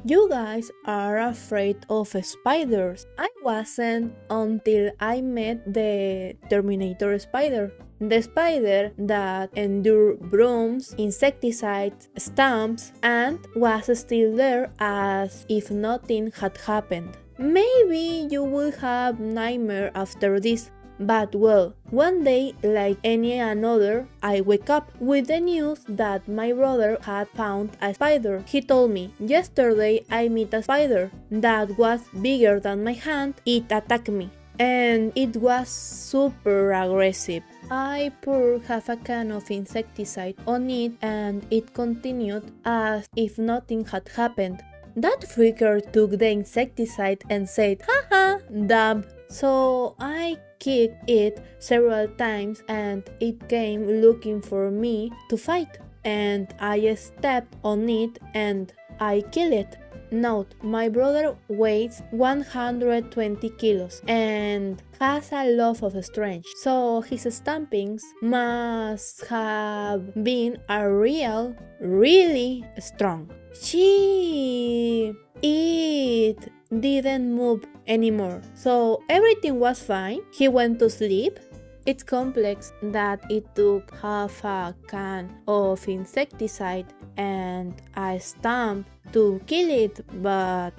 You guys are afraid of spiders. I wasn't until I met the Terminator spider. The spider that endured brooms, insecticides, stamps, and was still there as if nothing had happened. Maybe you will have nightmare after this. But well, one day, like any another, I wake up with the news that my brother had found a spider. He told me, yesterday I met a spider that was bigger than my hand. It attacked me, and it was super aggressive. I poured half a can of insecticide on it and it continued as if nothing had happened. That freaker took the insecticide and said, haha, dab. So I kicked it several times and it came looking for me to fight. And I stepped on it and I killed it. Note, my brother weighs 120 kilos and has a lot of strength, so his stampings must have been really strong. It didn't move anymore, so everything was fine. He went to sleep. It's complex that it took half a can of insecticide and a stamp to kill it, but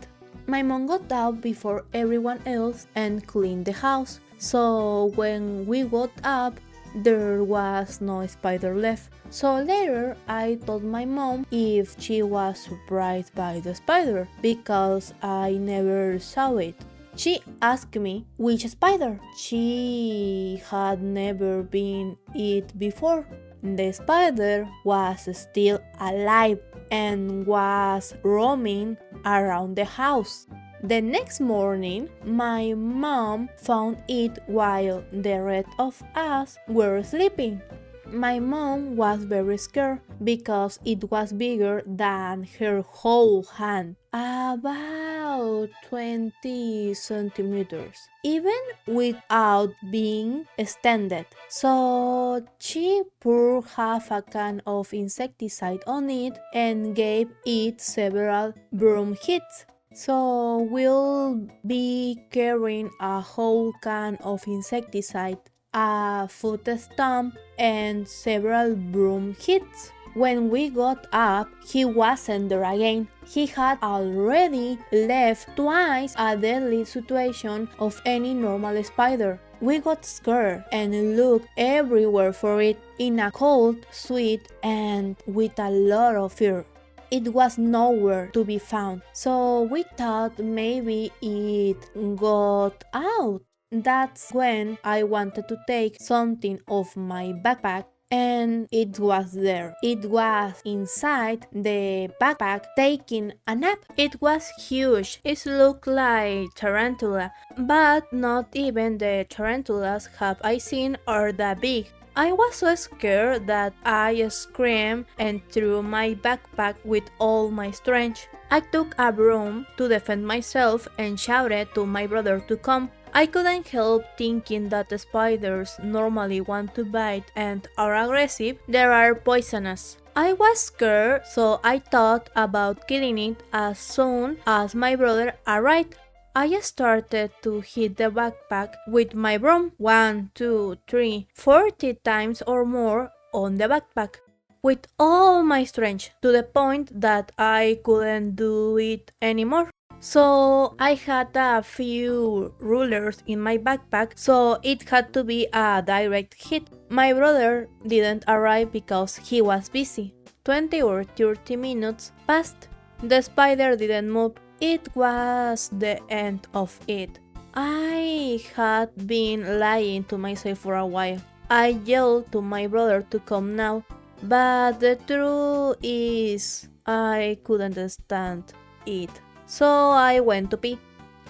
my mom got out before everyone else and cleaned the house. So when we got up, there was no spider left. So later I told my mom if she was surprised by the spider because I never saw it. She asked me which spider. She had never been it before. The spider was still alive and was roaming around the house. The next morning, my mom found it while the rest of us were sleeping. My mom was very scared because it was bigger than her whole hand, about 20 centimeters, even without being extended. So she poured half a can of insecticide on it and gave it several broom hits. So we'll be carrying a whole can of insecticide, a foot stamp, and several broom hits. When we got up, he wasn't there again. He had already left twice a deadly situation of any normal spider. We got scared and looked everywhere for it in a cold sweat and with a lot of fear. It was nowhere to be found, so we thought maybe it got out. That's when I wanted to take something off my backpack and it was there. It was inside the backpack taking a nap. It was huge. It looked like tarantula, but not even the tarantulas have I seen are that big. I was so scared that I screamed and threw my backpack with all my strength. I took a broom to defend myself and shouted to my brother to come. I couldn't help thinking that the spiders normally want to bite and are aggressive. They are poisonous. I was scared, so I thought about killing it as soon as my brother arrived. I started to hit the backpack with my broom 1, 2, 3, 40 times or more on the backpack with all my strength to the point that I couldn't do it anymore. So I had a few rulers in my backpack, so it had to be a direct hit. My brother didn't arrive because he was busy. 20 or 30 minutes passed. The spider didn't move. It was the end of it. I had been lying to myself for a while. I yelled to my brother to come now, but the truth is I couldn't stand it. So I went to pee.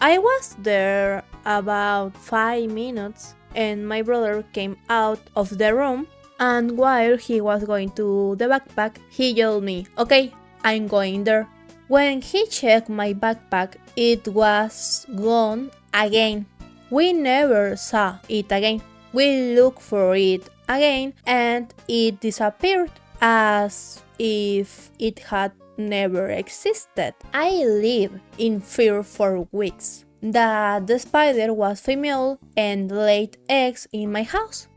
I was there about 5 minutes and my brother came out of the room, and while he was going to the backpack, he yelled me, "Okay, I'm going there." When he checked my backpack, it was gone again. We never saw it again. We looked for it again and it disappeared as if it had never existed. I lived in fear for weeks that the spider was female and laid eggs in my house.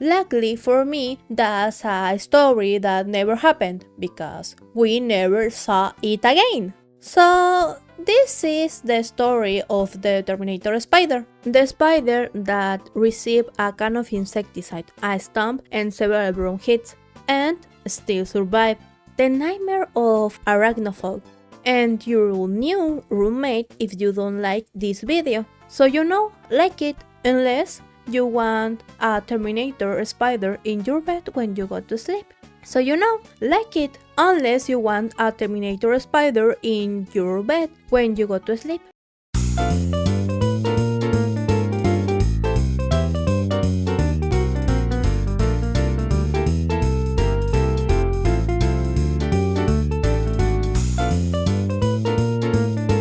Luckily for me, that's a story that never happened because we never saw it again. So, this is the story of the Terminator spider. The spider that received a can of insecticide, a stump, and several broom hits, and still survived. The nightmare of arachnophobia and your new roommate if you don't like this video. So like it, unless you want a Terminator spider in your bed when you go to sleep. So like it, unless you want a Terminator spider in your bed when you go to sleep.